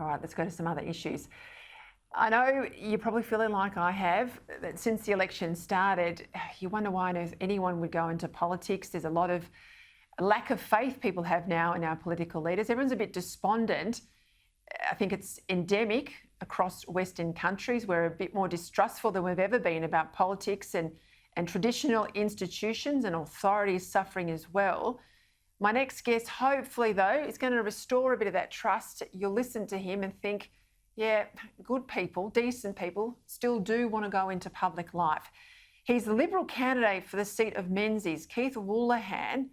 All right, let's go to some other issues. I know you're probably feeling like I have, that since the election started, you wonder why on earth anyone would go into politics. There's a lot of lack of faith people have now in our political leaders. Everyone's a bit despondent. I think it's endemic across Western countries. We're a bit more distrustful than we've ever been about politics and traditional institutions, and authorities suffering as well. My next guest, hopefully though, is going to restore a bit of that trust. You'll listen to him and think, yeah, good people, decent people, still do want to go into public life. He's the Liberal candidate for the seat of Menzies, Keith Woolohan.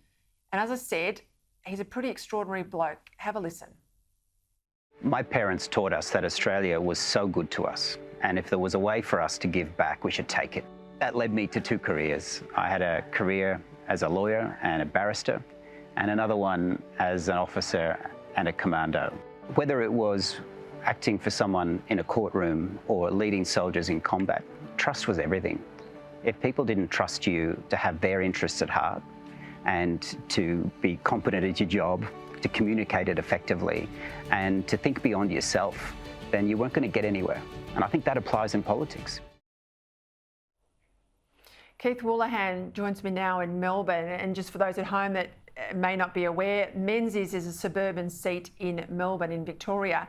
And as I said, he's a pretty extraordinary bloke. Have a listen. My parents taught us that Australia was so good to us, and if there was a way for us to give back, we should take it. That led me to two careers. I had a career as a lawyer and a barrister, and another one as an officer and a commando. Whether it was acting for someone in a courtroom or leading soldiers in combat, trust was everything. If people didn't trust you to have their interests at heart and to be competent at your job, to communicate it effectively and to think beyond yourself, then you weren't going to get anywhere. And I think that applies in politics. Keith Woolohan joins me now in Melbourne. And just for those at home that may not be aware, Menzies is a suburban seat in Melbourne in Victoria.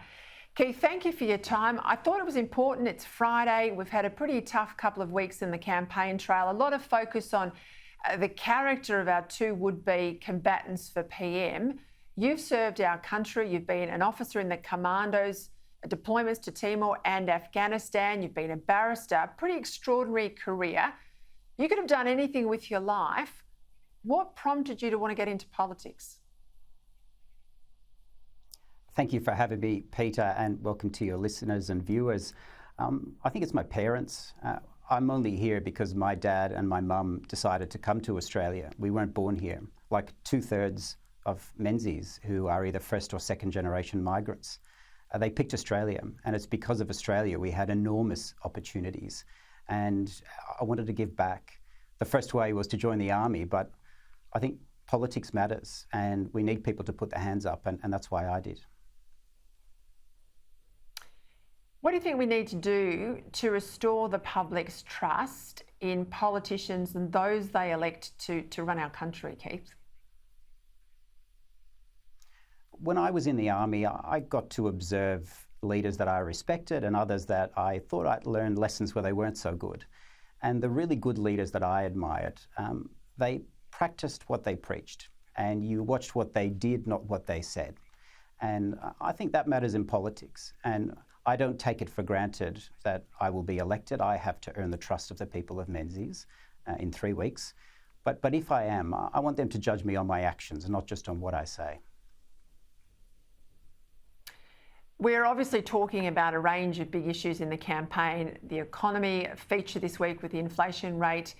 Keith, thank you for your time. I thought it was important. It's Friday. We've had a pretty tough couple of weeks in the campaign trail. A lot of focus on the character of our two would-be combatants for PM. You've served our country. You've been an officer in the commandos, deployments to Timor and Afghanistan. You've been a barrister. Pretty extraordinary career. You could have done anything with your life. What prompted you to want to get into politics? Thank you for having me, Peter, and welcome to your listeners and viewers. I think it's my parents. I'm only here because my dad and my mum decided to come to Australia. We weren't born here, like 2/3 of Menzies, who are either first or second generation migrants. They picked Australia, and it's because of Australia we had enormous opportunities. And I wanted to give back. The first way was to join the army, but I think politics matters and we need people to put their hands up, and that's why I did. What do you think we need to do to restore the public's trust in politicians and those they elect to run our country, Keith? When I was in the army, I got to observe leaders that I respected and others that I thought I'd learned lessons where they weren't so good. And the really good leaders that I admired, they practiced what they preached, and you watched what they did, not what they said. And I think that matters in politics. And I don't take it for granted that I will be elected. I have to earn the trust of the people of Menzies in 3 weeks. But if I am, I want them to judge me on my actions, not just on what I say. We're obviously talking about a range of big issues in the campaign. The economy featured this week with the inflation rate.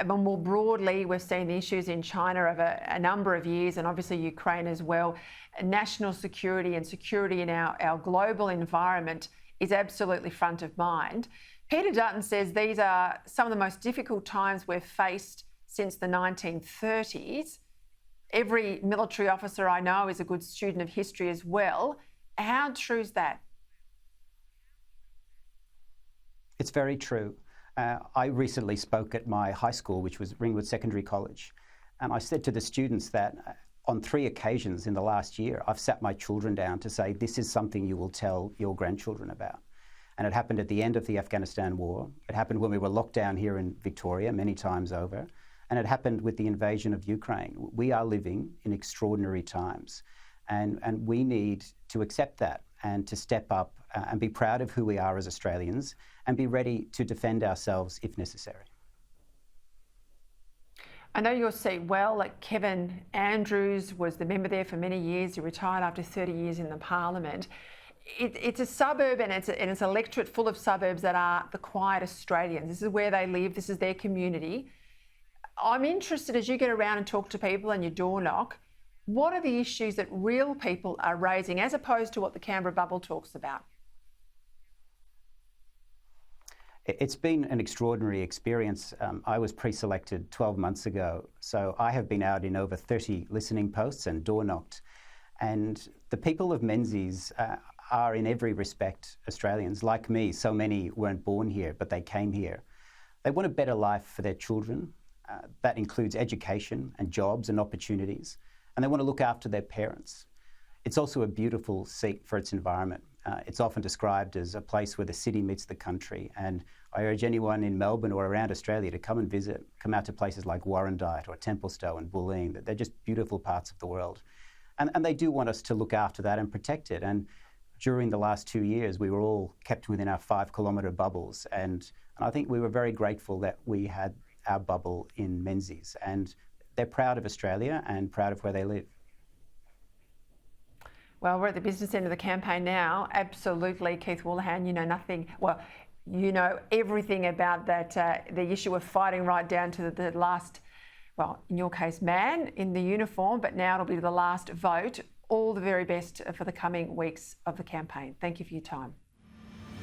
But more broadly, we've seen the issues in China over a number of years, and obviously Ukraine as well. National security and security in our global environment is absolutely front of mind. Peter Dutton says these are some of the most difficult times we've faced since the 1930s. Every military officer I know is a good student of history as well. How true is that? It's very true. I recently spoke at my high school, which was Ringwood Secondary College, and I said to the students that on 3 occasions in the last year, I've sat my children down to say, this is something you will tell your grandchildren about. And it happened at the end of the Afghanistan war. It happened when we were locked down here in Victoria many times over. And it happened with the invasion of Ukraine. We are living in extraordinary times. And we need to accept that and to step up and be proud of who we are as Australians and be ready to defend ourselves if necessary. I know your seat well. Like Kevin Andrews was the member there for many years. He retired after 30 years in the parliament. It's a suburb and it's an electorate full of suburbs that are the quiet Australians. This is where they live. This is their community. I'm interested, as you get around and talk to people and you door knock, what are the issues that real people are raising as opposed to what the Canberra bubble talks about? It's been an extraordinary experience. I was pre-selected 12 months ago, so I have been out in over 30 listening posts and door knocked. And the people of Menzies are in every respect Australians. Like me, so many weren't born here, but they came here. They want a better life for their children. That includes education and jobs and opportunities. And they want to look after their parents. It's also a beautiful seat for its environment. It's often described as a place where the city meets the country. And I urge anyone in Melbourne or around Australia to come and visit, come out to places like Warrandyte or Templestowe and Bulleen. They're just beautiful parts of the world. And they do want us to look after that and protect it. And during the last 2 years, we were all kept within our 5-kilometre bubbles. And I think we were very grateful that we had our bubble in Menzies. And they're proud of Australia and proud of where they live. Well, we're at the business end of the campaign now. Absolutely, Keith Woolohan, you know nothing. Well, you know everything about that, the issue of fighting right down to the last, well, in your case, man in the uniform, but now it'll be the last vote. All the very best for the coming weeks of the campaign. Thank you for your time.